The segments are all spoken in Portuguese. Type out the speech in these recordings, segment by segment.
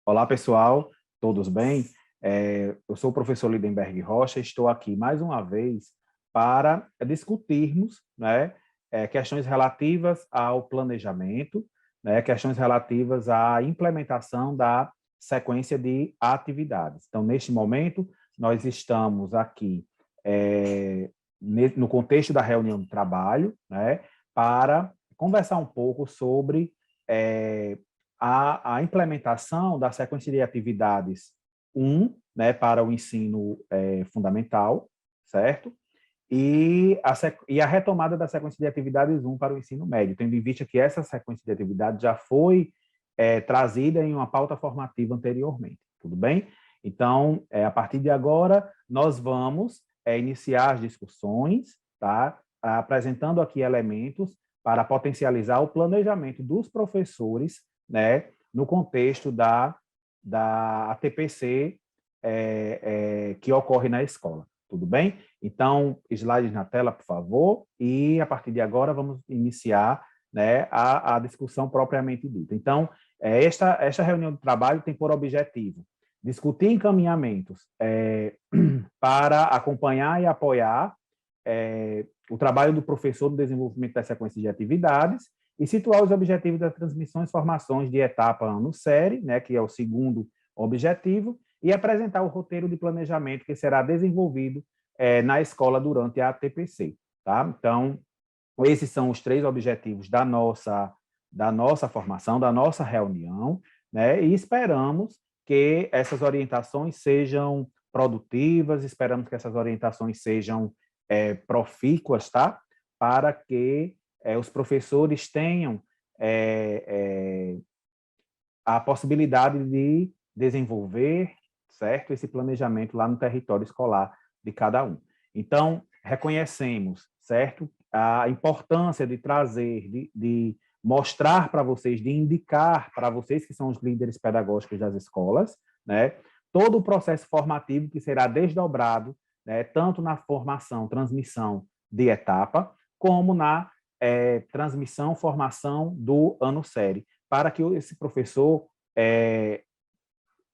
Olá, pessoal, todos bem? Eu sou o professor Lindenberg Rocha, estou aqui mais uma vez para discutirmos, né, questões relativas ao planejamento, né, questões relativas à implementação da sequência de atividades. Então, neste momento, nós estamos aqui no contexto da reunião de trabalho, né, para conversar um pouco sobre a implementação da sequência de atividades 1, né, para o ensino fundamental, certo? E a retomada da sequência de atividades 1 para o ensino médio, tendo em vista que essa sequência de atividades já foi trazida em uma pauta formativa anteriormente, tudo bem? Então, a partir de agora, nós vamos iniciar as discussões, tá? Apresentando aqui elementos para potencializar o planejamento dos professores, né, no contexto da ATPC que ocorre na escola. Tudo bem? Então, slides na tela, por favor, e a partir de agora vamos iniciar, né, a discussão propriamente dita. Então, esta reunião de trabalho tem por objetivo discutir encaminhamentos para acompanhar e apoiar o trabalho do professor no desenvolvimento da sequência de atividades e situar os objetivos das transmissões e formações de etapa ano-série, né, que é o segundo objetivo, e apresentar o roteiro de planejamento que será desenvolvido na escola durante a ATPC. Tá? Então, esses são os três objetivos da nossa formação, da nossa reunião, né, e esperamos que essas orientações sejam produtivas, esperamos que essas orientações sejam profícuas, tá? Para que os professores tenham a possibilidade de desenvolver, certo, esse planejamento lá no território escolar de cada um. Então, reconhecemos, certo, a importância de trazer, de mostrar para vocês, de indicar para vocês que são os líderes pedagógicos das escolas, né, todo o processo formativo que será desdobrado, né, tanto na formação, transmissão de etapa, como na transmissão, formação do ano-série, para que esse professor,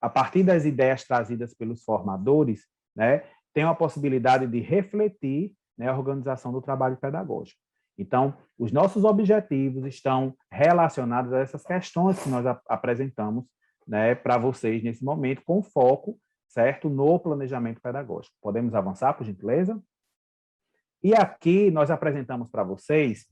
a partir das ideias trazidas pelos formadores, né, tenha a possibilidade de refletir, né, a organização do trabalho pedagógico. Então, os nossos objetivos estão relacionados a essas questões que nós apresentamos, né, para vocês nesse momento, com foco, certo, no planejamento pedagógico. Podemos avançar, por gentileza? E aqui nós apresentamos para vocês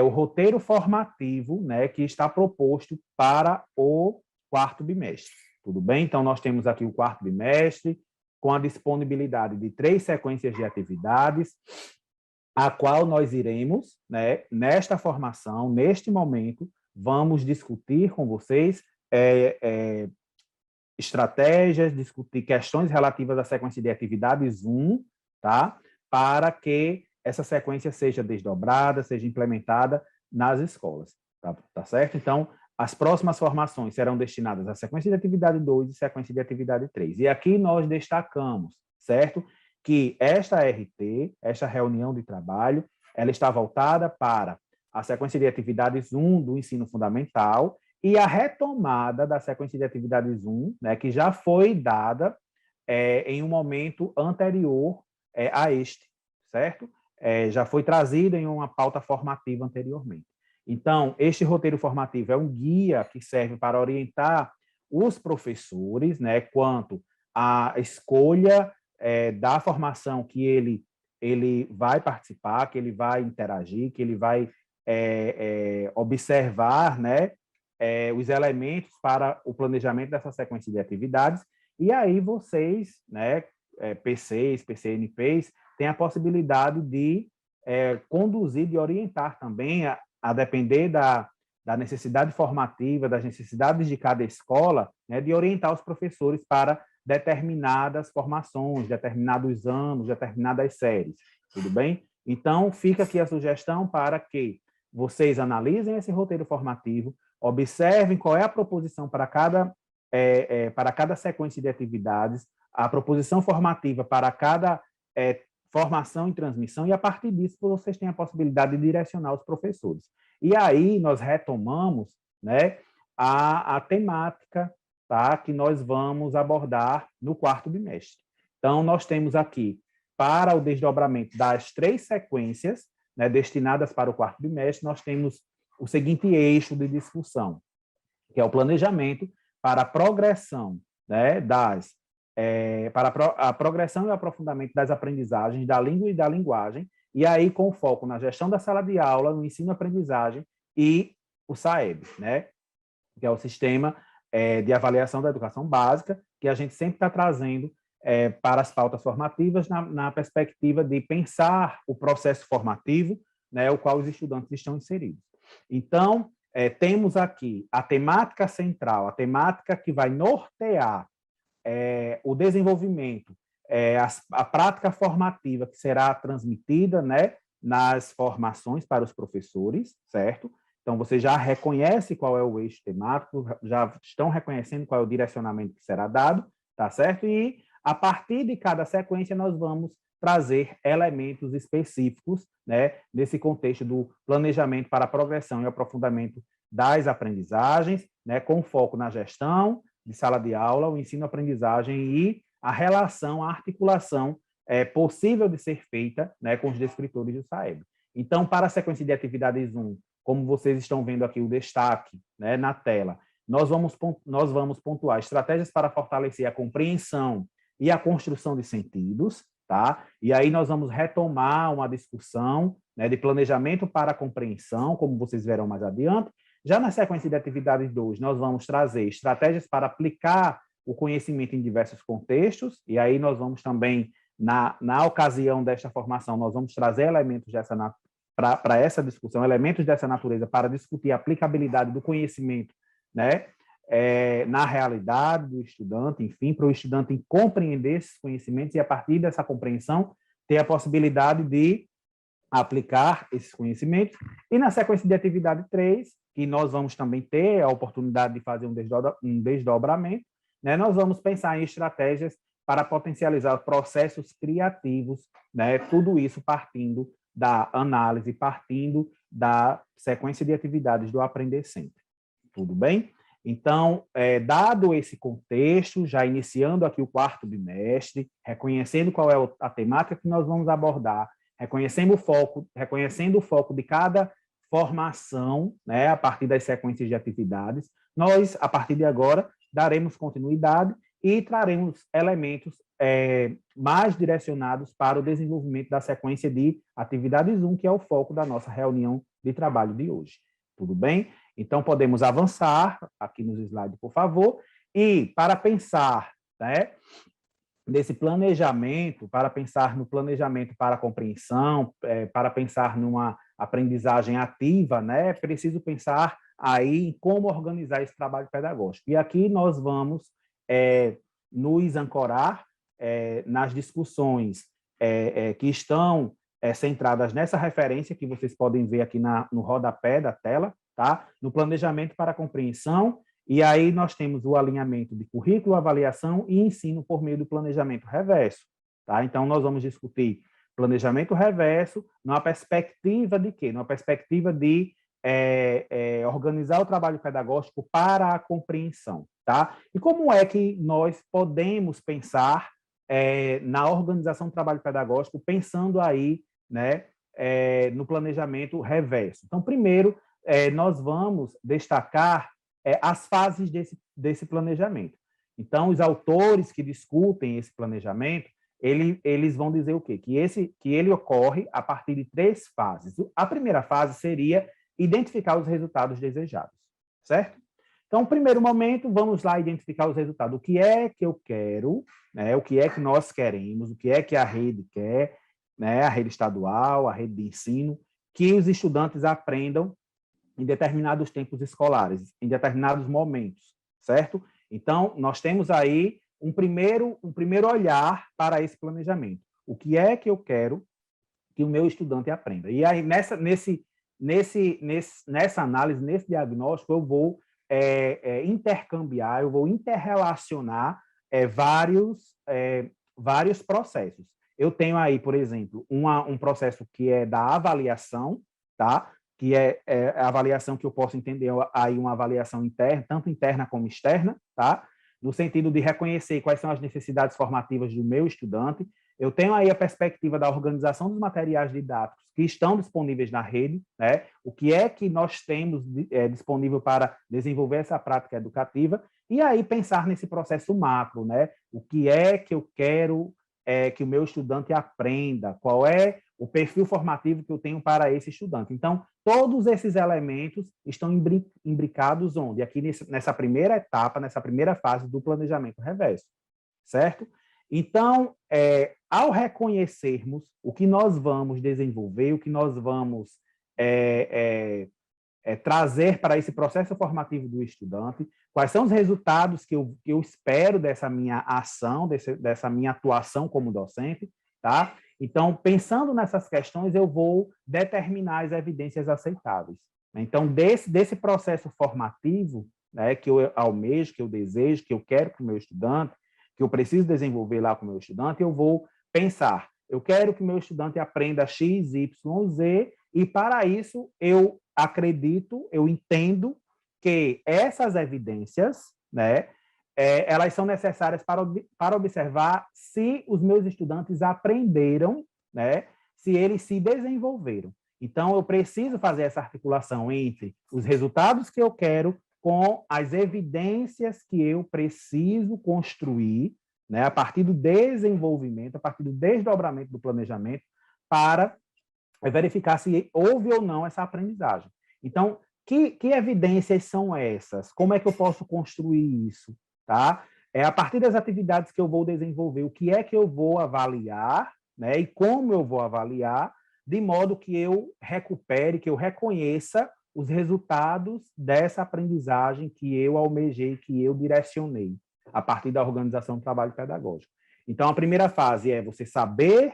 o roteiro formativo, né, que está proposto para o quarto bimestre. Tudo bem? Então, nós temos aqui o quarto bimestre, com a disponibilidade de 3 sequências de atividades, a qual nós iremos, né, nesta formação, neste momento, vamos discutir com vocês estratégias, discutir questões relativas à sequência de atividades 1, tá? Para que essa sequência seja desdobrada, seja implementada nas escolas, tá certo? Então, as próximas formações serão destinadas à sequência de atividade 2 e sequência de atividade 3. E aqui nós destacamos, certo? Que esta RT, esta reunião de trabalho, ela está voltada para a sequência de atividades 1 do ensino fundamental e a retomada da sequência de atividades 1, né, que já foi dada em um momento anterior a este, certo? Já foi trazida em uma pauta formativa anteriormente. Então, este roteiro formativo é um guia que serve para orientar os professores, né, quanto à escolha da formação que ele vai participar, que ele vai interagir, que ele vai observar, né, os elementos para o planejamento dessa sequência de atividades, e aí vocês, né, PCs, PCNPs, têm a possibilidade de conduzir, de orientar também, a depender da necessidade formativa, das necessidades de cada escola, né, de orientar os professores para determinadas formações, determinados anos, determinadas séries, tudo bem? Então, fica aqui a sugestão para que vocês analisem esse roteiro formativo, observem qual é a proposição para cada sequência de atividades, a proposição formativa para cada formação e transmissão, e a partir disso vocês têm a possibilidade de direcionar os professores. E aí nós retomamos, né, a temática tá, que nós vamos abordar no quarto bimestre. Então, nós temos aqui, para o desdobramento das 3 sequências, né, destinadas para o quarto bimestre, nós temos o seguinte eixo de discussão, que é o planejamento para a progressão, né, para a progressão e o aprofundamento das aprendizagens da língua e da linguagem, e aí com foco na gestão da sala de aula, no ensino-aprendizagem e o SAEB, né, que é o Sistema de Avaliação da Educação Básica, que a gente sempre está trazendo para as pautas formativas na perspectiva de pensar o processo formativo, né, o qual os estudantes estão inseridos. Então, temos aqui a temática central, a temática que vai nortear o desenvolvimento, a prática formativa que será transmitida, né, nas formações para os professores, certo? Então, você já reconhece qual é o eixo temático, já estão reconhecendo qual é o direcionamento que será dado, tá certo? E, a partir de cada sequência, nós vamos trazer elementos específicos, né, nesse contexto do planejamento para a progressão e aprofundamento das aprendizagens, né, com foco na gestão de sala de aula, o ensino-aprendizagem e a relação, a articulação possível de ser feita, né, com os descritores do SAEB. Então, para a sequência de atividades 1, como vocês estão vendo aqui o destaque, né, na tela, nós vamos pontuar estratégias para fortalecer a compreensão e a construção de sentidos, tá? E aí nós vamos retomar uma discussão, né, de planejamento para a compreensão, como vocês verão mais adiante. Já na sequência de atividades 2, nós vamos trazer estratégias para aplicar o conhecimento em diversos contextos, e aí nós vamos também, na ocasião desta formação, nós vamos trazer elementos para essa discussão, elementos dessa natureza para discutir a aplicabilidade do conhecimento, né, na realidade do estudante, enfim, para o estudante compreender esses conhecimentos e, a partir dessa compreensão, ter a possibilidade de aplicar esses conhecimentos. E na sequência de atividade 3, que nós vamos também ter a oportunidade de fazer um desdobramento, né, nós vamos pensar em estratégias para potencializar processos criativos, né, tudo isso partindo da análise, partindo da sequência de atividades do Aprender Sempre. Tudo bem? Então, dado esse contexto, já iniciando aqui o quarto bimestre, reconhecendo qual é a temática que nós vamos abordar, reconhecendo o foco de cada formação, né, a partir das sequências de atividades, nós, a partir de agora, daremos continuidade e traremos elementos mais direcionados para o desenvolvimento da sequência de atividades 1, que é o foco da nossa reunião de trabalho de hoje. Tudo bem? Então, podemos avançar aqui nos slides, por favor, e para pensar, né, nesse planejamento, para pensar no planejamento para a compreensão, para pensar numa aprendizagem ativa, né, é preciso pensar aí em como organizar esse trabalho pedagógico. E aqui nós vamos nos ancorar nas discussões que estão centradas nessa referência que vocês podem ver aqui no rodapé da tela, tá? No planejamento para a compreensão, e aí nós temos o alinhamento de currículo, avaliação e ensino por meio do planejamento reverso, tá? Então, nós vamos discutir planejamento reverso numa perspectiva de quê? Numa perspectiva de organizar o trabalho pedagógico para a compreensão, tá? E como é que nós podemos pensar na organização do trabalho pedagógico, pensando aí, né, no planejamento reverso? Então, primeiro, nós vamos destacar as fases desse planejamento. Então, os autores que discutem esse planejamento, eles vão dizer o quê? Que ele ocorre a partir de 3 fases. A primeira fase seria identificar os resultados desejados, certo? Então, no primeiro momento, vamos lá identificar os resultados. O que é que eu quero, né? O que é que nós queremos, o que é que a rede quer, né? A rede estadual, a rede de ensino, que os estudantes aprendam em determinados tempos escolares, em determinados momentos, certo? Então, nós temos aí um primeiro olhar para esse planejamento. O que é que eu quero que o meu estudante aprenda? E aí, nessa análise, nesse diagnóstico, eu vou intercambiar, eu vou interrelacionar vários processos. Eu tenho aí, por exemplo, um processo que é da avaliação, tá? Que é a avaliação que eu posso entender aí uma avaliação interna, tanto interna como externa, tá? no sentido de reconhecer quais são as necessidades formativas do meu estudante. Eu tenho aí a perspectiva da organização dos materiais didáticos que estão disponíveis na rede, né? O que é que nós temos disponível para desenvolver essa prática educativa, e aí pensar nesse processo macro, né? O que é que eu quero que o meu estudante aprenda, qual é o perfil formativo que eu tenho para esse estudante. Então, todos esses elementos estão imbricados onde? Aqui nessa primeira etapa, nessa primeira fase do planejamento reverso, certo? Então, ao reconhecermos o que nós vamos desenvolver, o que nós vamos trazer para esse processo formativo do estudante, quais são os resultados que eu espero dessa minha ação, dessa minha atuação como docente, tá? Então, pensando nessas questões, eu vou determinar as evidências aceitáveis. Então, desse processo formativo, né, que eu almejo, que eu desejo, que eu quero para o meu estudante, que eu preciso desenvolver lá com o meu estudante, eu vou pensar, eu quero que o meu estudante aprenda X, Y, Z, e para isso eu acredito, eu entendo que essas evidências, né, elas são necessárias para observar se os meus estudantes aprenderam, né, se eles se desenvolveram. Então, eu preciso fazer essa articulação entre os resultados que eu quero com as evidências que eu preciso construir, né, a partir do desenvolvimento, a partir do desdobramento do planejamento, para verificar se houve ou não essa aprendizagem. Então, que evidências são essas? Como é que eu posso construir isso? Tá? A partir das atividades que eu vou desenvolver, o que é que eu vou avaliar, né, e como eu vou avaliar, de modo que eu recupere, que eu reconheça os resultados dessa aprendizagem que eu almejei, que eu direcionei, a partir da organização do trabalho pedagógico. Então, a primeira fase é você saber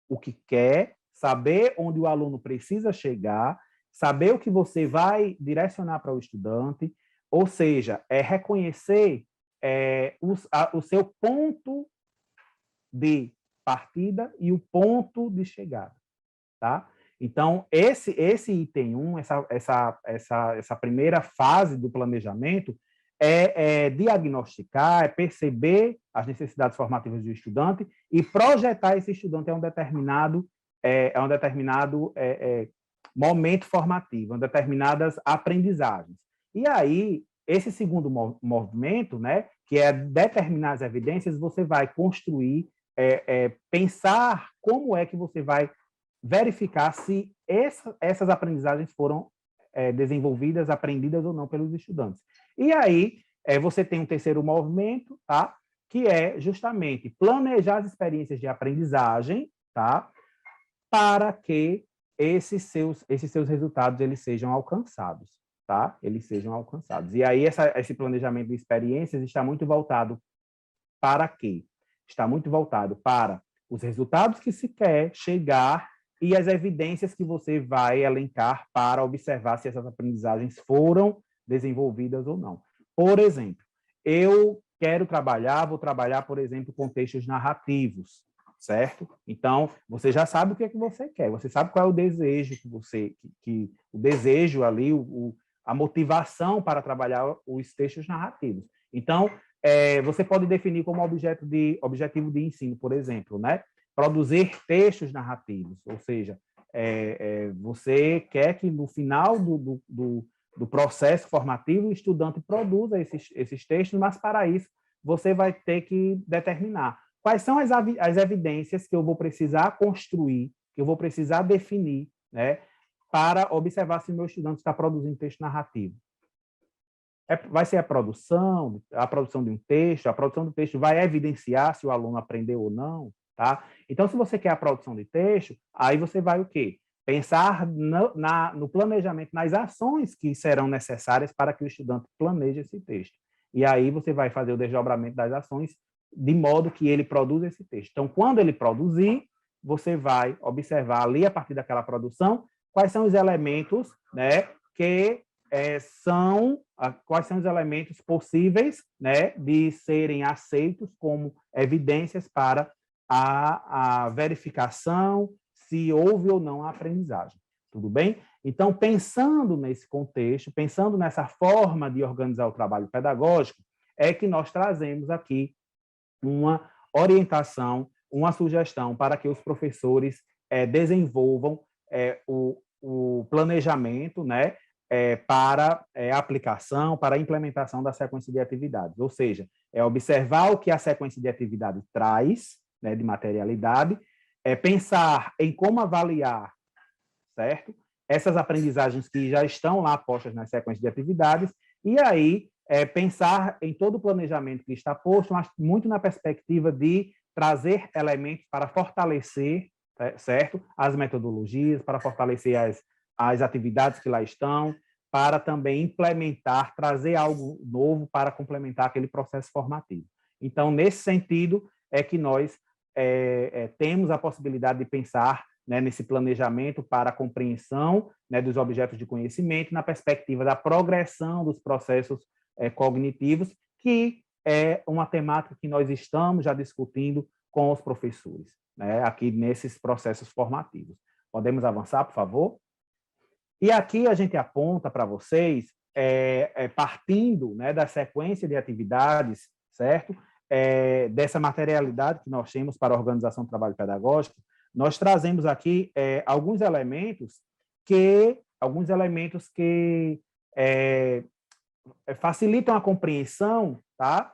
o que quer, saber onde o aluno precisa chegar, saber o que você vai direcionar para o estudante, ou seja, reconhecer o seu ponto de partida e o ponto de chegada, tá? Então, esse item 1, essa primeira fase do planejamento, diagnosticar, perceber as necessidades formativas do estudante e projetar esse estudante a um determinado momento formativo, a determinadas aprendizagens. E aí, esse segundo movimento, né, que é determinar as evidências, você vai construir, pensar como é que você vai verificar se essas aprendizagens foram desenvolvidas, aprendidas ou não pelos estudantes. E aí, você tem um terceiro movimento, tá? Que é justamente planejar as experiências de aprendizagem, tá? Para que esses seus resultados eles sejam alcançados, tá? Eles sejam alcançados. E aí, esse planejamento de experiências está muito voltado para quê? Está muito voltado para os resultados que se quer chegar e as evidências que você vai elencar para observar se essas aprendizagens foram desenvolvidas ou não. Por exemplo, eu vou trabalhar, por exemplo, com textos narrativos, certo? Então, você já sabe o que é que você quer, você sabe qual é o desejo o desejo ali, a motivação para trabalhar os textos narrativos. Então, você pode definir como objetivo de ensino, por exemplo, né? Produzir textos narrativos, ou seja, você quer que no final do processo formativo o estudante produza esses textos, mas para isso você vai ter que determinar quais são as evidências que eu vou precisar construir, que eu vou precisar definir, né, para observar se o meu estudante está produzindo texto narrativo. Vai ser a produção de um texto, a produção do texto vai evidenciar se o aluno aprendeu ou não, tá? Então, se você quer a produção de texto, aí você vai o quê? Pensar no planejamento, nas ações que serão necessárias para que o estudante planeje esse texto. E aí você vai fazer o desdobramento das ações de modo que ele produza esse texto. Então, quando ele produzir, você vai observar ali, a partir daquela produção, quais são os elementos, né, quais são os elementos possíveis, né, de serem aceitos como evidências para a verificação se houve ou não a aprendizagem. Tudo bem? Então, pensando nesse contexto, pensando nessa forma de organizar o trabalho pedagógico, é que nós trazemos aqui uma orientação, uma sugestão para que os professores desenvolvam o planejamento, né, para aplicação, para a implementação da sequência de atividades. Ou seja, observar o que a sequência de atividades traz, né, de materialidade, pensar em como avaliar, certo? Essas aprendizagens que já estão lá postas na sequência de atividades, e aí pensar em todo o planejamento que está posto, mas muito na perspectiva de trazer elementos para fortalecer, certo? As metodologias, para fortalecer as atividades que lá estão, para também implementar, trazer algo novo para complementar aquele processo formativo. Então, nesse sentido, é que nós temos a possibilidade de pensar, né, nesse planejamento para a compreensão, né, dos objetos de conhecimento, na perspectiva da progressão dos processos cognitivos, que é uma temática que nós estamos já discutindo com os professores, né, aqui nesses processos formativos. Podemos avançar, por favor? E aqui a gente aponta para vocês, partindo, né, da sequência de atividades, certo? Dessa materialidade que nós temos para a organização do trabalho pedagógico, nós trazemos aqui alguns elementos que facilitam a compreensão, tá?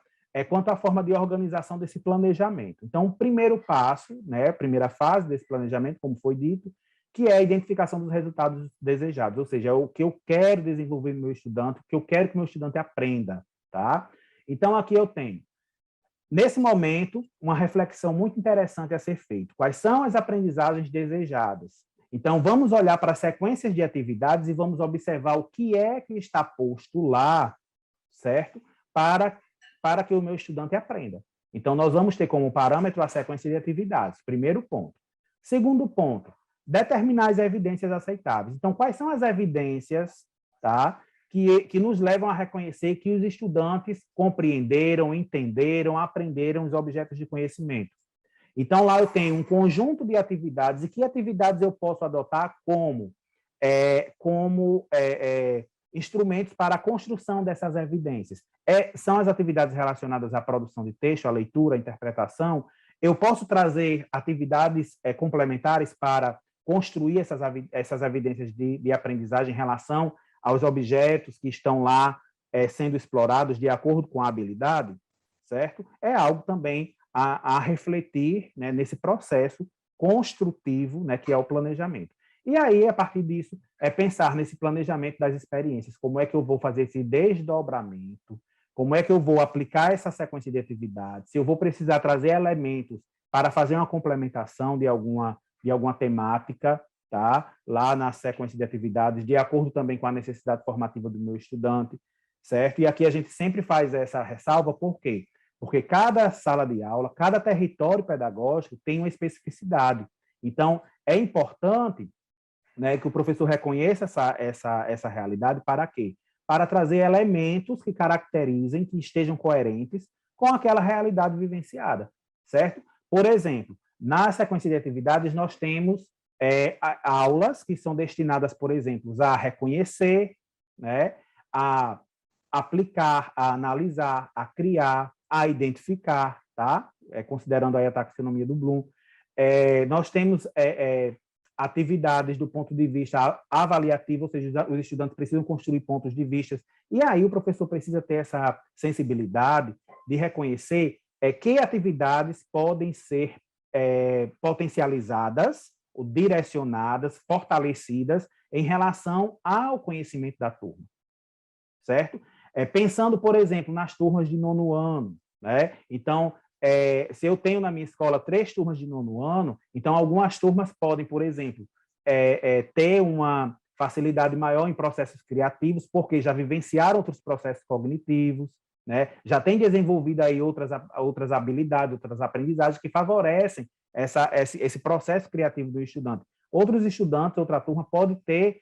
Quanto à forma de organização desse planejamento. Então, o primeiro passo, né, a primeira fase desse planejamento, como foi dito, que é a identificação dos resultados desejados, ou seja, é o que eu quero desenvolver no meu estudante, o que eu quero que o meu estudante aprenda, tá? Então, aqui eu tenho, nesse momento, uma reflexão muito interessante a ser feita. Quais são as aprendizagens desejadas? Então, vamos olhar para sequências de atividades e vamos observar o que é que está posto lá, certo? Para que o meu estudante aprenda. Então, nós vamos ter como parâmetro a sequência de atividades, primeiro ponto. Segundo ponto, determinar as evidências aceitáveis. Então, quais são as evidências, tá, que nos levam a reconhecer que os estudantes compreenderam, entenderam, aprenderam os objetos de conhecimento? Então, lá eu tenho um conjunto de atividades, e que atividades eu posso adotar como instrumentos para a construção dessas evidências. São as atividades relacionadas à produção de texto, à leitura, à interpretação. Eu posso trazer atividades complementares para construir essas evidências de aprendizagem em relação aos objetos que estão lá sendo explorados de acordo com a habilidade, certo? É algo também a refletir, né, nesse processo construtivo, né, que é o planejamento. E aí, a partir disso, pensar nesse planejamento das experiências, como é que eu vou fazer esse desdobramento, como é que eu vou aplicar essa sequência de atividades, se eu vou precisar trazer elementos para fazer uma complementação de alguma temática, tá? Lá na sequência de atividades, de acordo também com a necessidade formativa do meu estudante, certo? E aqui a gente sempre faz essa ressalva, por quê? Porque cada sala de aula, cada território pedagógico tem uma especificidade. Então, é importante, né, que o professor reconheça essa realidade. Para quê? Para trazer elementos que caracterizem, que estejam coerentes com aquela realidade vivenciada, certo? Por exemplo, na sequência de atividades, nós temos aulas que são destinadas, por exemplo, a reconhecer, né, a aplicar, a analisar, a criar, a identificar, tá? Considerando aí a taxonomia do Bloom. Nós temos atividades do ponto de vista avaliativo, ou seja, os estudantes precisam construir pontos de vista, e aí o professor precisa ter essa sensibilidade de reconhecer que atividades podem ser potencializadas, ou direcionadas, fortalecidas em relação ao conhecimento da turma, certo? Pensando, por exemplo, nas turmas de nono ano, né? Então, se eu tenho na minha escola 3 turmas de nono ano, então algumas turmas podem, por exemplo, ter uma facilidade maior em processos criativos, porque já vivenciaram outros processos cognitivos, né? Já têm desenvolvido aí outras habilidades, outras aprendizagens que favorecem esse processo criativo do estudante. Outros estudantes, outra turma, pode ter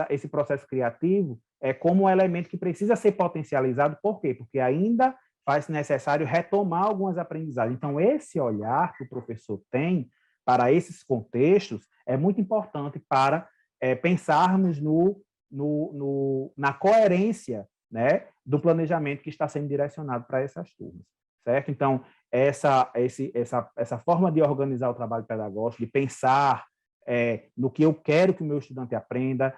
esse processo criativo como um elemento que precisa ser potencializado. Por quê? Porque ainda faz necessário retomar algumas aprendizagens. Então, esse olhar que o professor tem para esses contextos é muito importante para pensarmos na coerência né, do planejamento que está sendo direcionado para essas turmas, certo? Então, essa forma de organizar o trabalho pedagógico, de pensar no que eu quero que o meu estudante aprenda,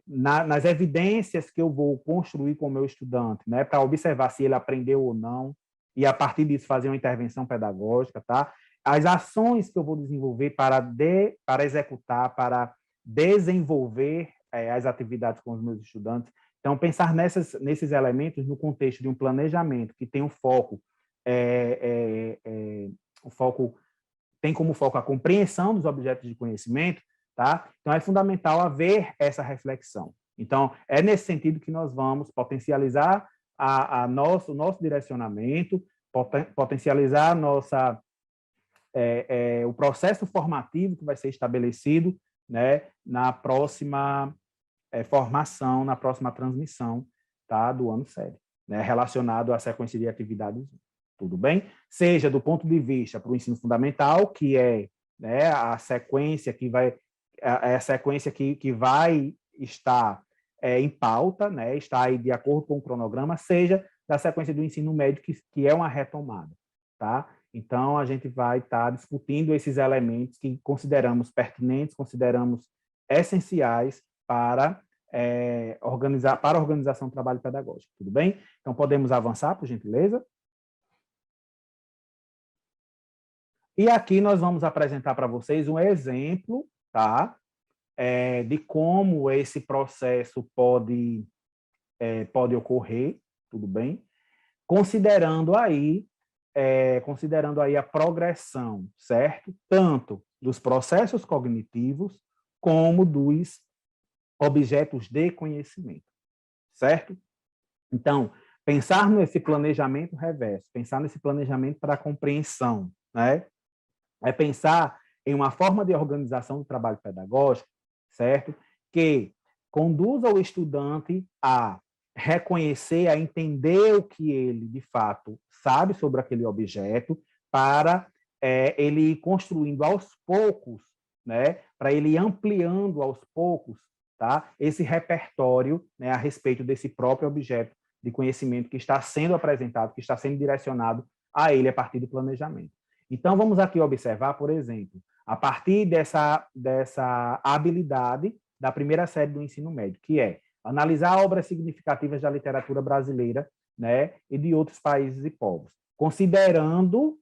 nas evidências que eu vou construir com o meu estudante, né, para observar se ele aprendeu ou não, e a partir disso fazer uma intervenção pedagógica, tá? As ações que eu vou desenvolver para executar, para desenvolver as atividades com os meus estudantes. Então, pensar nesses elementos no contexto de um planejamento que tem um foco, o foco tem como foco a compreensão dos objetos de conhecimento, tá? Então, é fundamental haver essa reflexão. Então, é nesse sentido que nós vamos potencializar o nosso direcionamento, potencializar o processo formativo que vai ser estabelecido, né, na próxima formação, na próxima transmissão, tá, do ano sério, né, relacionado à sequência de atividades. Tudo bem? Seja do ponto de vista para o ensino fundamental, que é, né, a sequência que vai estar em pauta, né, está aí de acordo com o cronograma, seja da sequência do ensino médio, que é uma retomada, tá? Então, a gente vai estar discutindo esses elementos que consideramos pertinentes, consideramos essenciais para a organização do trabalho pedagógico. Tudo bem? Então, podemos avançar, por gentileza? E aqui nós vamos apresentar para vocês um exemplo, tá? De como esse processo pode ocorrer, tudo bem? Considerando aí a progressão, certo? Tanto dos processos cognitivos como dos objetos de conhecimento, certo? Então, pensar nesse planejamento reverso, pensar nesse planejamento para a compreensão, né? É pensar em uma forma de organização do trabalho pedagógico, certo? Que conduza o estudante a reconhecer, a entender o que ele, de fato, sabe sobre aquele objeto, para ele ir construindo aos poucos, né? Para ele ir ampliando aos poucos, tá? Esse repertório, né, a respeito desse próprio objeto de conhecimento que está sendo apresentado, que está sendo direcionado a ele a partir do planejamento. Então, vamos aqui observar, por exemplo, a partir dessa habilidade da primeira série do ensino médio, que é analisar obras significativas da literatura brasileira, né, e de outros países e povos, considerando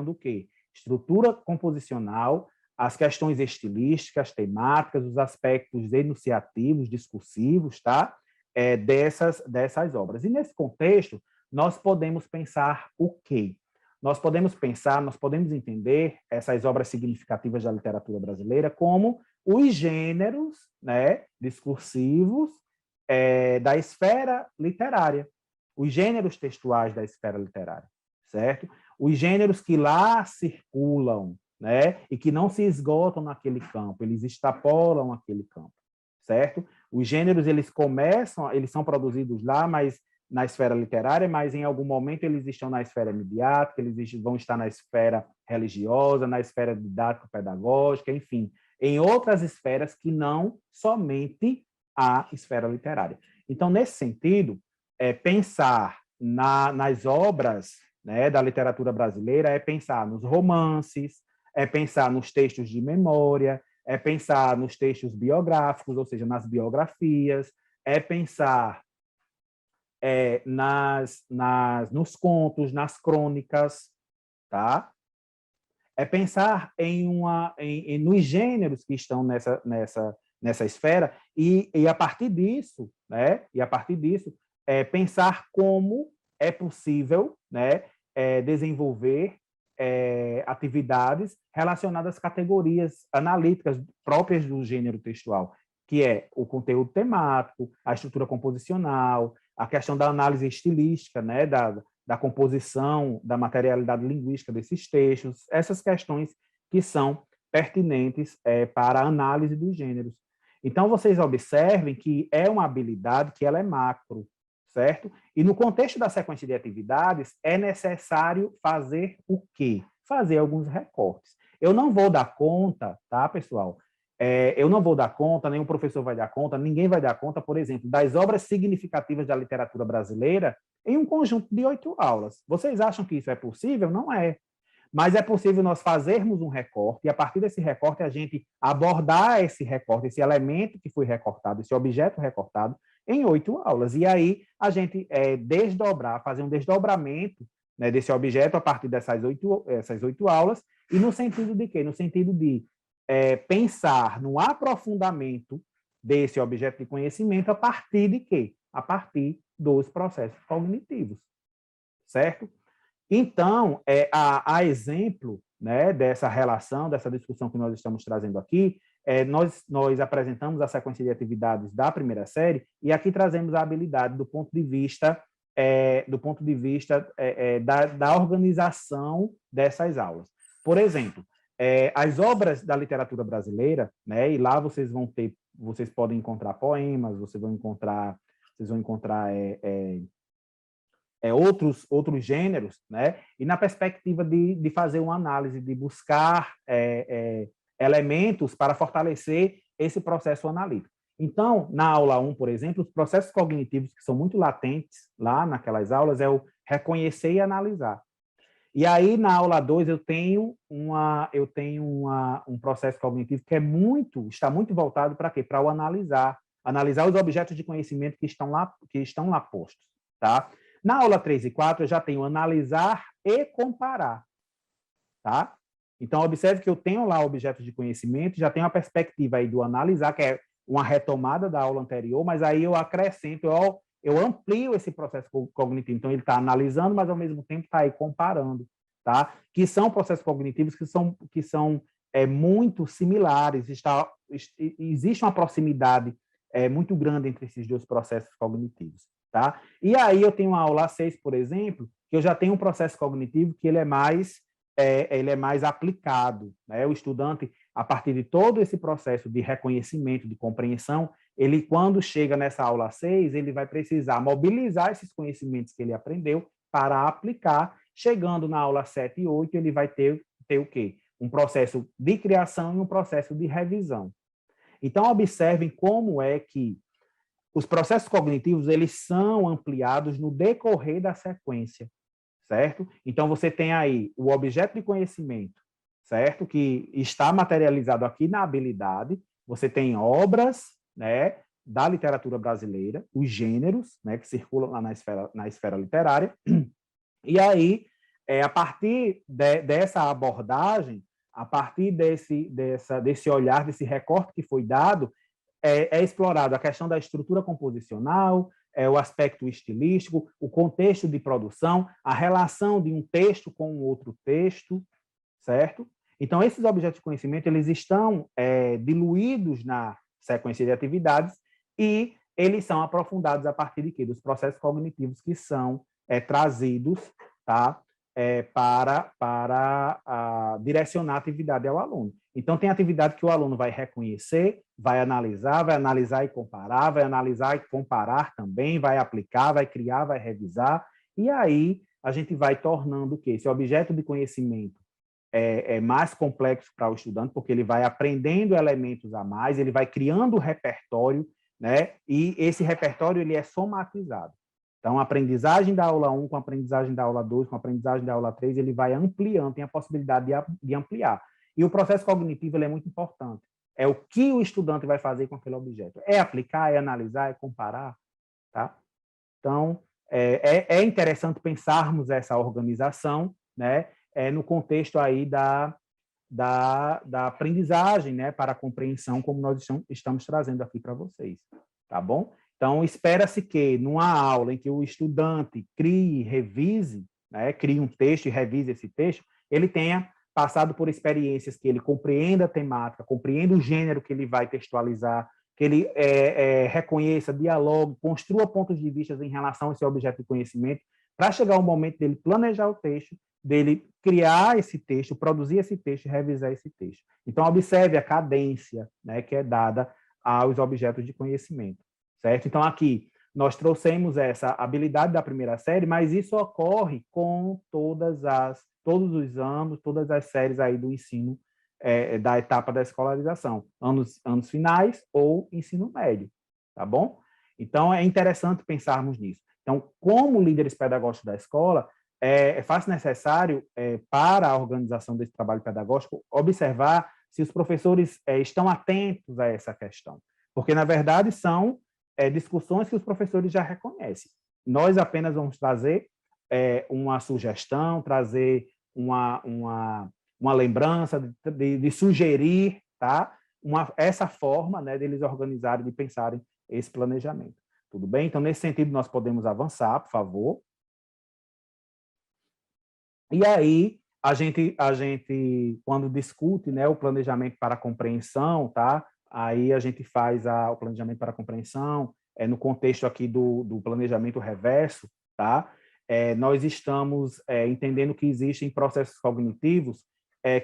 o quê? Estrutura composicional, as questões estilísticas, temáticas, os aspectos enunciativos, discursivos, tá? Dessas obras. E nesse contexto, nós podemos pensar o quê? Nós podemos entender essas obras significativas da literatura brasileira como os gêneros, né, discursivos da esfera literária, os gêneros textuais da esfera literária, certo? Os gêneros que lá circulam, né, e que não se esgotam naquele campo, eles extrapolam aquele campo, certo? Os gêneros, eles são produzidos lá, mas na esfera literária, mas em algum momento eles estão na esfera midiática, eles vão estar na esfera religiosa, na esfera didático-pedagógica, enfim, em outras esferas que não somente a esfera literária. Então, nesse sentido, pensar nas obras, né, da literatura brasileira é pensar nos romances, é pensar nos textos de memória, é pensar nos textos biográficos, ou seja, nas biografias, é pensar nos contos, nas crônicas, tá? É pensar nos gêneros que estão nessa esfera e a partir disso, né? E a partir disso, pensar como é possível, né, desenvolver atividades relacionadas às categorias analíticas próprias do gênero textual, que é o conteúdo temático, a estrutura composicional, a questão da análise estilística, né, da composição, da materialidade linguística desses textos, essas questões que são pertinentes para a análise dos gêneros. Então, vocês observem que é uma habilidade que ela é macro, certo? E no contexto da sequência de atividades, é necessário fazer o quê? Fazer alguns recortes. Eu não vou dar conta, tá, pessoal, eu não vou dar conta, nenhum professor vai dar conta, ninguém vai dar conta, por exemplo, das obras significativas da literatura brasileira em um conjunto de 8 aulas. Vocês acham que isso é possível? Não é. Mas é possível nós fazermos um recorte e, a partir desse recorte, a gente abordar esse recorte, esse elemento que foi recortado, esse objeto recortado, em 8 aulas. E aí a gente desdobrar, fazer um desdobramento, né, desse objeto a partir essas 8 aulas, e no sentido de quê? No sentido de pensar no aprofundamento desse objeto de conhecimento a partir de quê? A partir dos processos cognitivos, certo? Então, a exemplo, né, dessa relação, dessa discussão que nós estamos trazendo aqui, nós apresentamos a sequência de atividades da primeira série e aqui trazemos a habilidade do ponto de vista, da organização dessas aulas. Por exemplo, as obras da literatura brasileira, né, e lá vocês podem encontrar poemas, vocês vão encontrar outros gêneros, né? E na perspectiva de fazer uma análise, de buscar elementos para fortalecer esse processo analítico. Então, na aula 1, por exemplo, os processos cognitivos que são muito latentes lá naquelas aulas é o reconhecer e analisar. E aí, na aula 2, eu tenho um processo cognitivo que está muito voltado para quê? Para o analisar os objetos de conhecimento que estão lá postos, tá? Na aula 3 e 4, eu já tenho analisar e comparar, tá? Então, observe que eu tenho lá objetos de conhecimento, já tenho a perspectiva aí do analisar, que é uma retomada da aula anterior, mas aí eu acrescento, eu amplio esse processo cognitivo. Então, ele está analisando, mas, ao mesmo tempo, está aí comparando, tá? Que são processos cognitivos que são muito similares, existe uma proximidade muito grande entre esses dois processos cognitivos. Tá? E aí eu tenho uma aula 6, por exemplo, que eu já tenho um processo cognitivo que ele é mais aplicado. Né? O estudante, a partir de todo esse processo de reconhecimento, de compreensão, ele, quando chega nessa aula 6, ele vai precisar mobilizar esses conhecimentos que ele aprendeu para aplicar. Chegando na aula 7 e 8, ele vai ter o quê? Um processo de criação e um processo de revisão. Então, observem como é que os processos cognitivos, eles são ampliados no decorrer da sequência, certo? Então, você tem aí o objeto de conhecimento, certo? Que está materializado aqui na habilidade. Você tem obras, né, da literatura brasileira, os gêneros, né, que circulam lá na esfera literária. E aí, a partir dessa abordagem, a partir desse olhar, desse recorte que foi dado, é explorado a questão da estrutura composicional, o aspecto estilístico, o contexto de produção, a relação de um texto com um outro texto, certo? Então, esses objetos de conhecimento, eles estão diluídos na sequência de atividades e eles são aprofundados a partir de quê? Dos processos cognitivos que são trazidos, tá? Para direcionar a atividade ao aluno. Então, tem atividade que o aluno vai reconhecer, vai analisar e comparar, vai analisar e comparar também, vai aplicar, vai criar, vai revisar, e aí a gente vai tornando o quê? Esse objeto de conhecimento é mais complexo para o estudante, porque ele vai aprendendo elementos a mais, ele vai criando repertório, né? E esse repertório ele é somatizado. Então, a aprendizagem da aula 1 com a aprendizagem da aula 2, com a aprendizagem da aula 3, ele vai ampliando, tem a possibilidade de ampliar. E o processo cognitivo ele é muito importante. É o que o estudante vai fazer com aquele objeto. É aplicar, é analisar, é comparar. Tá? Então, é interessante pensarmos essa organização, né, no contexto aí da aprendizagem, né, para a compreensão, como nós estamos trazendo aqui para vocês. Tá bom? Então, espera-se que, numa aula em que o estudante crie e revise, né, crie um texto e revise esse texto, ele tenha passado por experiências que ele compreenda a temática, compreenda o gênero que ele vai textualizar, que ele reconheça, dialogue, construa pontos de vista em relação a esse objeto de conhecimento, para chegar o momento dele planejar o texto, dele criar esse texto, produzir esse texto e revisar esse texto. Então, observe a cadência, né, que é dada aos objetos de conhecimento. Certo? Então, aqui, nós trouxemos essa habilidade da primeira série, mas isso ocorre com todos os anos, todas as séries aí do ensino da etapa da escolarização, anos finais ou ensino médio, tá bom? Então, é interessante pensarmos nisso. Então, como líderes pedagógicos da escola, faz necessário, para a organização desse trabalho pedagógico, observar se os professores estão atentos a essa questão. Porque, na verdade, são discussões que os professores já reconhecem. Nós apenas vamos trazer uma sugestão, trazer uma lembrança, de sugerir, tá? Essa forma, né, deles organizarem, de pensarem esse planejamento. Tudo bem? Então, nesse sentido, nós podemos avançar, por favor. E aí, a gente quando discute, né, o planejamento para a compreensão, tá? Aí a gente faz o planejamento para a compreensão, no contexto aqui do planejamento reverso, tá? Nós estamos entendendo que existem processos cognitivos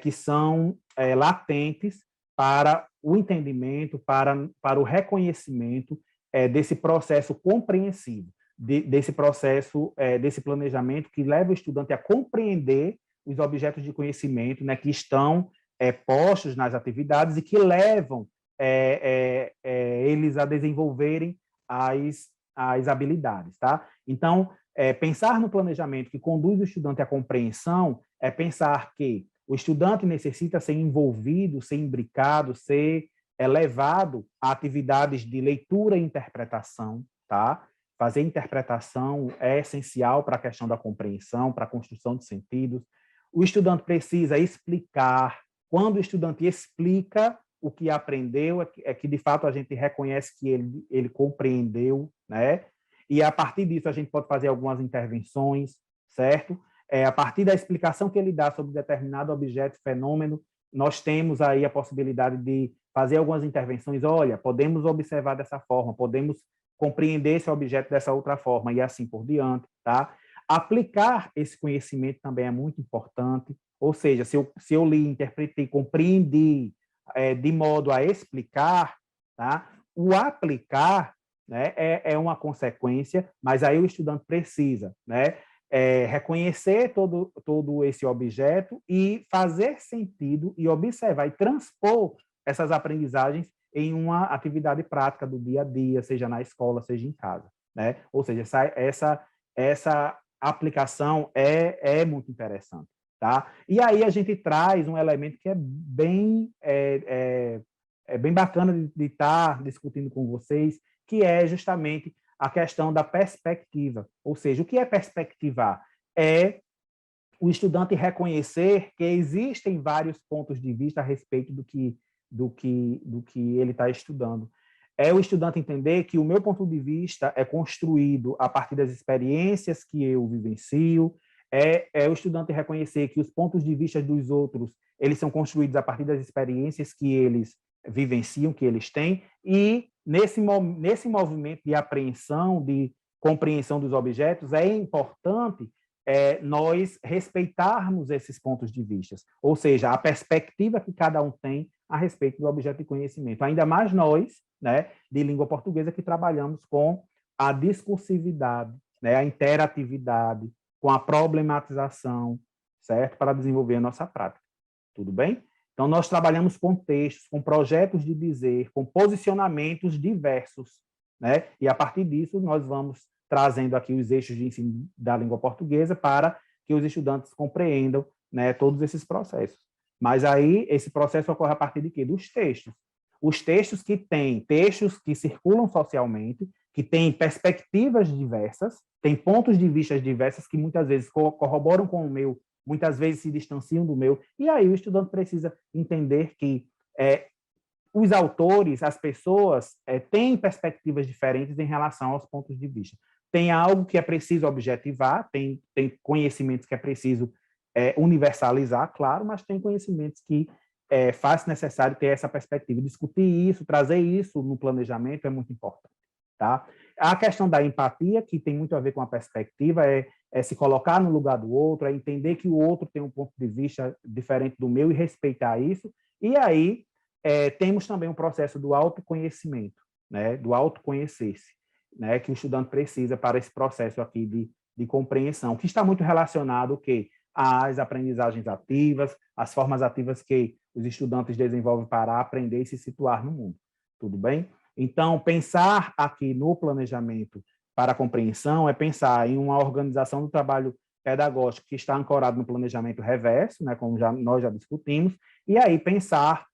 que são latentes para o entendimento, para o reconhecimento desse processo compreensivo, desse processo, desse planejamento que leva o estudante a compreender os objetos de conhecimento, né, que estão postos nas atividades e que levam eles a desenvolverem as habilidades, tá? Então, pensar no planejamento que conduz o estudante à compreensão é pensar que o estudante necessita ser envolvido, ser imbricado, ser levado a atividades de leitura e interpretação, tá? Fazer interpretação é essencial para a questão da compreensão, para a construção de sentidos. O estudante precisa explicar. Quando o estudante explica o que aprendeu, é que de fato a gente reconhece que ele compreendeu, né? E a partir disso a gente pode fazer algumas intervenções, certo? A partir da explicação que ele dá sobre determinado objeto, fenômeno, nós temos aí a possibilidade de fazer algumas intervenções. Olha, podemos observar dessa forma, podemos compreender esse objeto dessa outra forma, e assim por diante, tá? Aplicar esse conhecimento também é muito importante, ou seja, se eu li, interpretei, compreendi, de modo a explicar, tá? O aplicar, né, é uma consequência, mas aí o estudante precisa, né, reconhecer todo esse objeto e fazer sentido e observar e transpor essas aprendizagens em uma atividade prática do dia a dia, seja na escola, seja em casa, né? Ou seja, essa aplicação é muito interessante, tá? E aí a gente traz um elemento que é bem bacana de estar discutindo com vocês, que é justamente a questão da perspectiva. Ou seja, o que é perspectivar? É o estudante reconhecer que existem vários pontos de vista a respeito do que ele está estudando. É o estudante entender que o meu ponto de vista é construído a partir das experiências que eu vivencio, é o estudante reconhecer que os pontos de vista dos outros, eles são construídos a partir das experiências que eles vivenciam, que eles têm, e nesse movimento de apreensão, de compreensão dos objetos, é importante nós respeitarmos esses pontos de vista, ou seja, a perspectiva que cada um tem a respeito do objeto de conhecimento. Ainda mais nós, né, de língua portuguesa, que trabalhamos com a discursividade, né, a interatividade, com a problematização, certo? Para desenvolver a nossa prática. Tudo bem? Então, nós trabalhamos com textos, com projetos de dizer, com posicionamentos diversos, né? E, a partir disso, nós vamos trazendo aqui os eixos de ensino da língua portuguesa para que os estudantes compreendam, né, todos esses processos. Mas aí, esse processo ocorre a partir de quê? Dos textos. Os textos que circulam socialmente, que têm perspectivas diversas, têm pontos de vista diversos que muitas vezes corroboram com o meu, muitas vezes se distanciam do meu, e aí o estudante precisa entender que os autores, as pessoas, têm perspectivas diferentes em relação aos pontos de vista. Tem algo que é preciso objetivar, tem conhecimentos que é preciso universalizar, claro, mas tem conhecimentos que faz necessário ter essa perspectiva. Discutir isso, trazer isso no planejamento é muito importante. Tá? A questão da empatia, que tem muito a ver com a perspectiva, é se colocar no lugar do outro, é entender que o outro tem um ponto de vista diferente do meu e respeitar isso. E aí temos também um processo do autoconhecimento, né? Do autoconhecer-se, né? Que o estudante precisa para esse processo aqui de compreensão, que está muito relacionado ao quê? Às aprendizagens ativas, as formas ativas que os estudantes desenvolvem para aprender e se situar no mundo. Tudo bem? Então, pensar aqui no planejamento para a compreensão é pensar em uma organização do trabalho pedagógico que está ancorado no planejamento reverso, né, como nós já discutimos, e aí pensar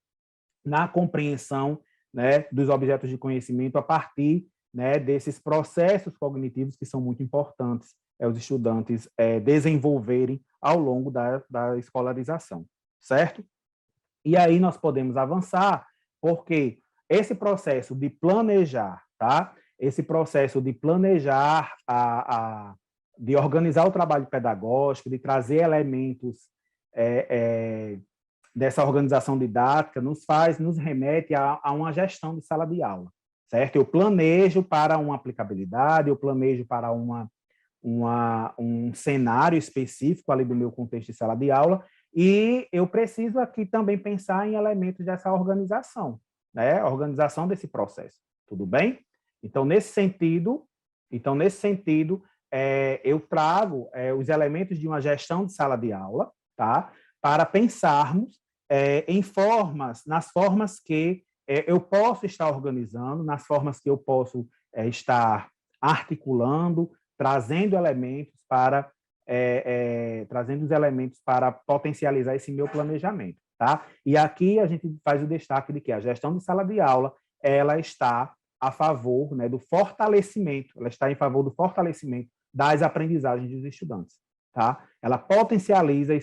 na compreensão, né, dos objetos de conhecimento a partir, né, desses processos cognitivos que são muito importantes os estudantes desenvolverem ao longo da escolarização, certo? E aí nós podemos avançar, porque esse processo de planejar, tá? Esse processo de planejar, de organizar o trabalho pedagógico, de trazer elementos dessa organização didática, nos remete a uma gestão de sala de aula, certo? Eu planejo para uma aplicabilidade, eu planejo para um cenário específico ali do meu contexto de sala de aula, e eu preciso aqui também pensar em elementos dessa organização, né? A organização desse processo, tudo bem? Então, nesse sentido, eu trago os elementos de uma gestão de sala de aula, tá? Para pensarmos nas formas que eu posso estar organizando, nas formas que eu posso estar articulando, trazendo os elementos para potencializar esse meu planejamento, tá? E aqui a gente faz o destaque de que a gestão de sala de aula, ela está a favor, né, do fortalecimento, ela está em favor do fortalecimento das aprendizagens dos estudantes, tá? Ela potencializa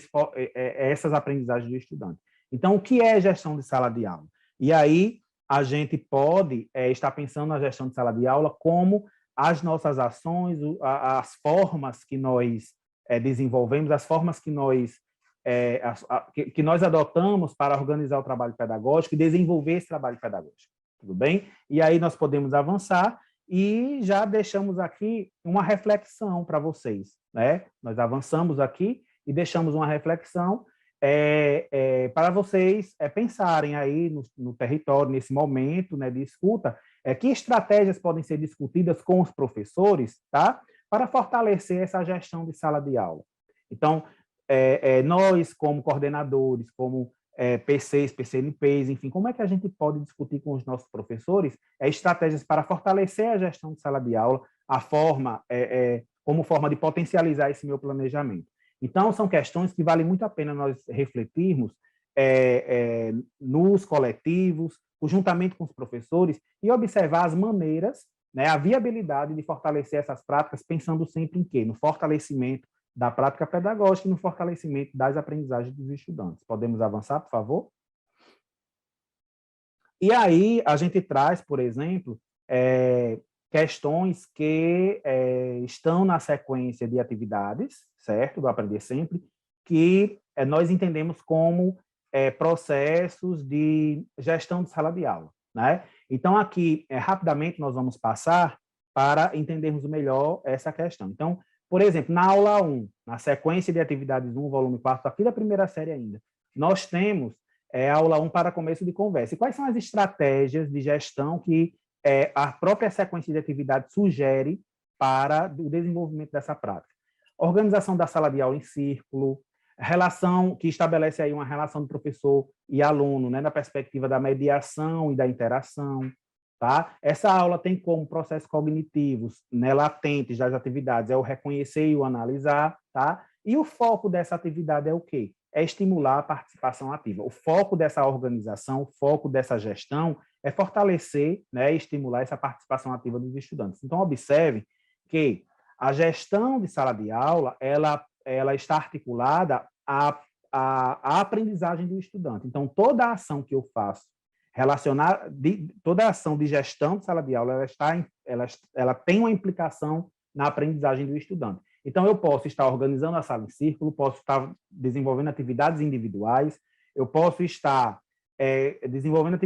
essas aprendizagens do estudante. Então, o que é gestão de sala de aula? E aí a gente pode estar pensando na gestão de sala de aula como as nossas ações, as formas que nós desenvolvemos, as formas que nós adotamos para organizar o trabalho pedagógico e desenvolver esse trabalho pedagógico. Tudo bem? E aí nós podemos avançar e já deixamos aqui uma reflexão para vocês, né? Nós avançamos aqui e deixamos uma reflexão para vocês pensarem aí no território, nesse momento, né, de escuta, que estratégias podem ser discutidas com os professores, tá? Para fortalecer essa gestão de sala de aula. Então, nós, como coordenadores, como PCs, PCNPs, enfim, como é que a gente pode discutir com os nossos professores estratégias para fortalecer a gestão de sala de aula, como forma de potencializar esse meu planejamento. Então, são questões que vale muito a pena nós refletirmos nos coletivos, juntamente com os professores, e observar as maneiras, né, a viabilidade de fortalecer essas práticas, pensando sempre em quê? No fortalecimento da prática pedagógica e no fortalecimento das aprendizagens dos estudantes. Podemos avançar, por favor? E aí, a gente traz, por exemplo, questões que estão na sequência de atividades, certo? Do Aprender Sempre, que nós entendemos como processos de gestão de sala de aula, né? Então, aqui, rapidamente, nós vamos passar para entendermos melhor essa questão. Então, por exemplo, na aula 1, na sequência de atividades 1, volume 4, aqui da primeira série ainda, nós temos a aula 1 para começo de conversa. E quais são as estratégias de gestão que a própria sequência de atividades sugere para o desenvolvimento dessa prática? Organização da sala de aula em círculo, relação que estabelece aí uma relação do professor e aluno, né, na perspectiva da mediação e da interação, tá? Essa aula tem como processos cognitivos, né, latentes das atividades, o reconhecer e o analisar, tá? E o foco dessa atividade é o quê? É estimular a participação ativa. O foco dessa organização, o foco dessa gestão é fortalecer, né, e estimular essa participação ativa dos estudantes. Então, observe que a gestão de sala de aula, ela está articulada à aprendizagem do estudante. Então, toda a ação que eu faço toda a ação de gestão de sala de aula, ela tem uma implicação na aprendizagem do estudante. Então, eu posso estar organizando a sala em círculo, posso estar desenvolvendo atividades individuais, eu posso estar desenvolvendo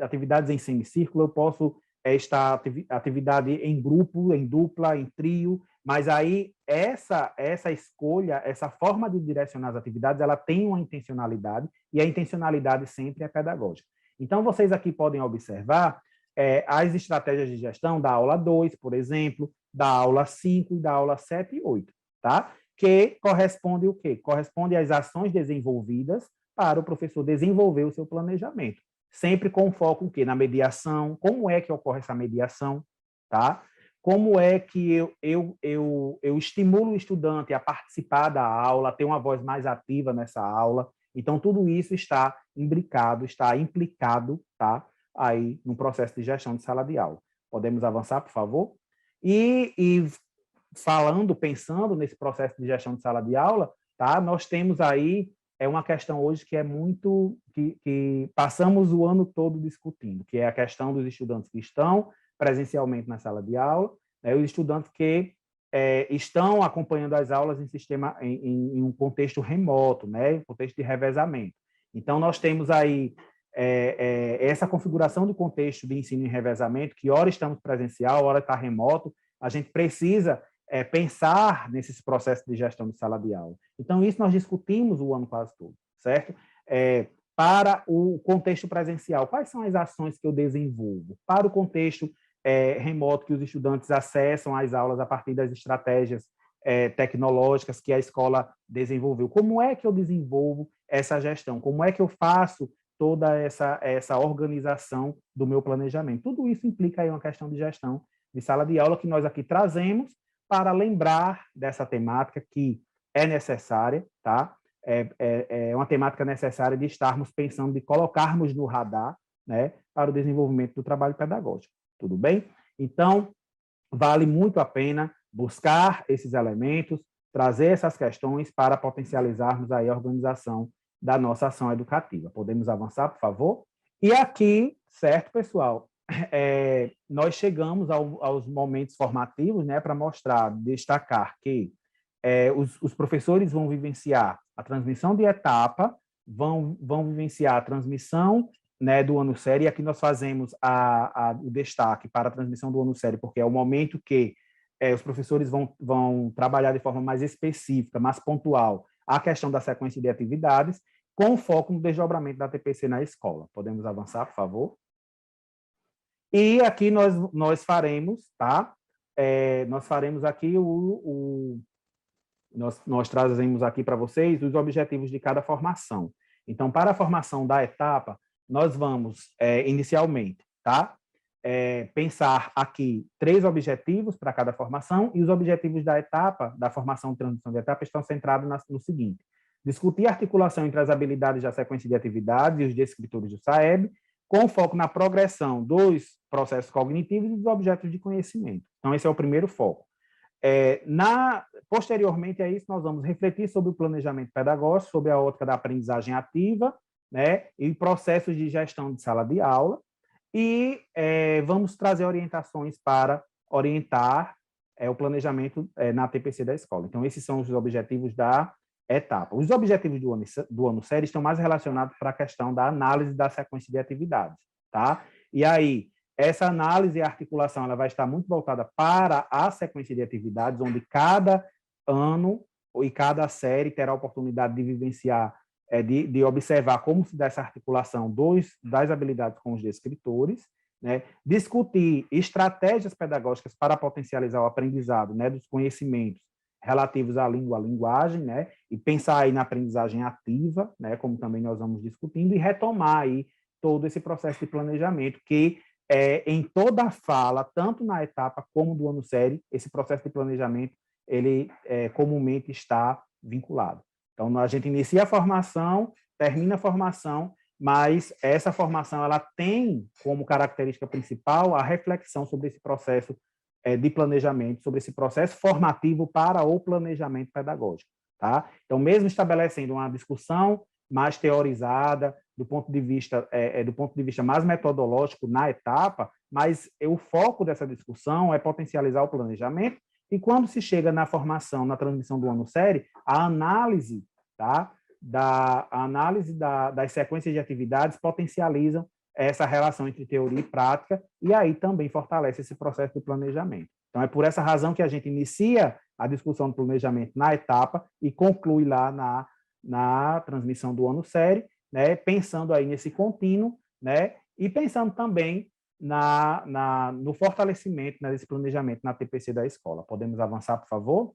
atividades em semicírculo, eu posso estar atividade em grupo, em dupla, em trio, mas aí essa escolha, essa forma de direcionar as atividades, ela tem uma intencionalidade, e a intencionalidade sempre é pedagógica. Então, vocês aqui podem observar as estratégias de gestão da aula 2, por exemplo, da aula 5 e da aula 7 e 8, tá? Que corresponde o quê? Corresponde às ações desenvolvidas para o professor desenvolver o seu planejamento. Sempre com foco o quê? Na mediação, como é que ocorre essa mediação, tá? Como é que eu estimulo o estudante a participar da aula, a ter uma voz mais ativa nessa aula. Então, tudo isso está imbricado, está implicado, tá? Aí, no processo de gestão de sala de aula. Podemos avançar, por favor? E falando, pensando nesse processo de gestão de sala de aula, tá? Nós temos aí uma questão hoje que é muito que passamos o ano todo discutindo, que é a questão dos estudantes que estão presencialmente na sala de aula, né, os estudantes que estão acompanhando as aulas em um contexto remoto, né, em contexto de revezamento. Então, nós temos aí essa configuração do contexto de ensino em revezamento, que ora estamos presencial, ora está remoto, a gente precisa pensar nesses processos de gestão de sala de aula. Então, isso nós discutimos o ano quase todo, certo? Para o contexto presencial, quais são as ações que eu desenvolvo? Para o contexto remoto, que os estudantes acessam as aulas a partir das estratégias tecnológicas que a escola desenvolveu. Como é que eu desenvolvo essa gestão? Como é que eu faço toda essa organização do meu planejamento? Tudo isso implica aí uma questão de gestão de sala de aula que nós aqui trazemos para lembrar dessa temática que é necessária, tá? É uma temática necessária de estarmos pensando, de colocarmos no radar, né, para o desenvolvimento do trabalho pedagógico. Tudo bem? Então, vale muito a pena buscar esses elementos, trazer essas questões para potencializarmos aí a organização da nossa ação educativa. Podemos avançar, por favor? E aqui, certo, pessoal, nós chegamos aos momentos formativos, né, para mostrar, destacar que os professores vão vivenciar a transmissão de etapa, vão vivenciar a transmissão, né, do ano sério, e aqui nós fazemos o destaque para a transmissão do ano sério, porque é o momento que os professores vão trabalhar de forma mais específica, mais pontual, a questão da sequência de atividades, com foco no desdobramento da TPC na escola. Podemos avançar, por favor? E aqui nós faremos, tá? Nós faremos aqui nós trazemos aqui para vocês os objetivos de cada formação. Então, para a formação da etapa, nós vamos, inicialmente, tá? Pensar aqui 3 objetivos para cada formação, e os objetivos da etapa, da formação de transição de etapa, estão centrados no seguinte: discutir a articulação entre as habilidades da sequência de atividades e os descritores do SAEB, com foco na progressão dos processos cognitivos e dos objetos de conhecimento. Então, esse é o primeiro foco. Posteriormente a isso, nós vamos refletir sobre o planejamento pedagógico, sobre a ótica da aprendizagem ativa, né, e processos de gestão de sala de aula, e vamos trazer orientações para orientar o planejamento na TPC da escola. Então, esses são os objetivos da etapa. Os objetivos do ano sério estão mais relacionados para a questão da análise da sequência de atividades, tá? E aí, essa análise e articulação ela vai estar muito voltada para a sequência de atividades, onde cada ano e cada série terá a oportunidade de vivenciar, de observar como se dá essa articulação das habilidades com os descritores, né? Discutir estratégias pedagógicas para potencializar o aprendizado, né, dos conhecimentos relativos à língua, à linguagem, né, e pensar aí na aprendizagem ativa, né, como também nós vamos discutindo, e retomar aí todo esse processo de planejamento que em toda a fala, tanto na etapa como do ano sério, esse processo de planejamento, ele comumente está vinculado. Então, a gente inicia a formação, termina a formação, mas essa formação ela tem como característica principal a reflexão sobre esse processo de planejamento, sobre esse processo formativo para o planejamento pedagógico, tá? Então, mesmo estabelecendo uma discussão mais teorizada, do ponto de vista mais metodológico na etapa, mas o foco dessa discussão é potencializar o planejamento, e quando se chega na formação, na transmissão do ano sério, a análise, tá, das sequências de atividades potencializam essa relação entre teoria e prática, e aí também fortalece esse processo de planejamento. Então, é por essa razão que a gente inicia a discussão do planejamento na etapa e conclui lá na transmissão do ano sério, né, pensando aí nesse contínuo, né, e pensando também no fortalecimento, né, desse planejamento na TPC da escola. Podemos avançar, por favor?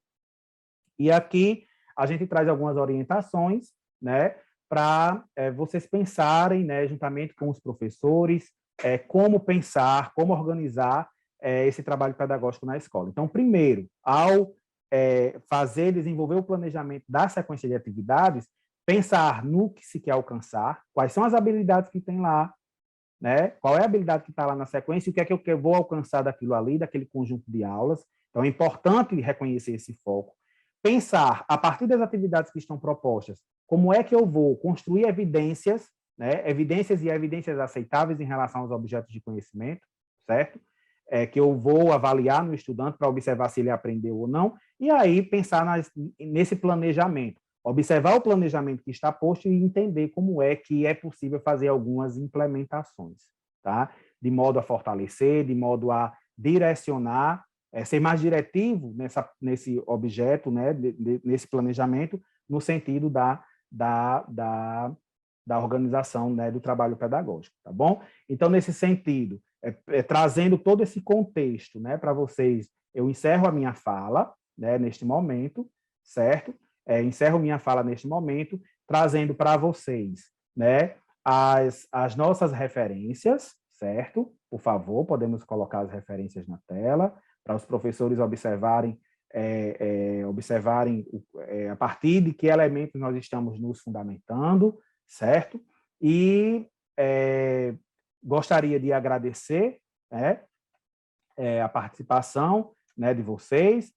E aqui a gente traz algumas orientações, né, para vocês pensarem, né, juntamente com os professores, como pensar, como organizar esse trabalho pedagógico na escola. Então, primeiro, ao desenvolver o planejamento da sequência de atividades, pensar no que se quer alcançar, quais são as habilidades que tem lá, né? Qual é a habilidade que está lá na sequência e o que é que eu vou alcançar daquilo ali, daquele conjunto de aulas. Então, é importante reconhecer esse foco. Pensar, a partir das atividades que estão propostas, como é que eu vou construir evidências, né? Evidências e evidências aceitáveis em relação aos objetos de conhecimento, certo? Que eu vou avaliar no estudante para observar se ele aprendeu ou não, e aí pensar nesse planejamento. Observar o planejamento que está posto e entender como é que é possível fazer algumas implementações, tá? De modo a fortalecer, de modo a direcionar, ser mais diretivo nesse objeto, né? Nesse planejamento, no sentido da organização, né? Do trabalho pedagógico, tá bom? Então, nesse sentido, trazendo todo esse contexto, né? Para vocês, eu encerro a minha fala, né? Neste momento, certo? Encerro minha fala neste momento, trazendo para vocês, né, as nossas referências, certo? Por favor, podemos colocar as referências na tela, para os professores observarem, a partir de que elementos nós estamos nos fundamentando, certo? E gostaria de agradecer, né, a participação, né, de vocês.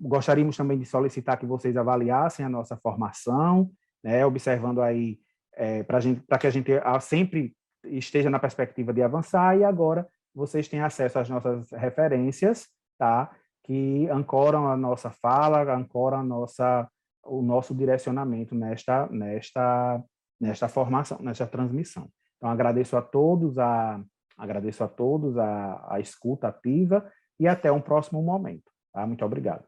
Gostaríamos também de solicitar que vocês avaliassem a nossa formação, né, observando aí, para que a gente sempre esteja na perspectiva de avançar, e agora vocês têm acesso às nossas referências, tá, que ancoram a nossa fala, ancoram o nosso direcionamento nesta formação, nesta transmissão. Então, agradeço a todos a escuta ativa e até um próximo momento. Tá? Muito obrigado.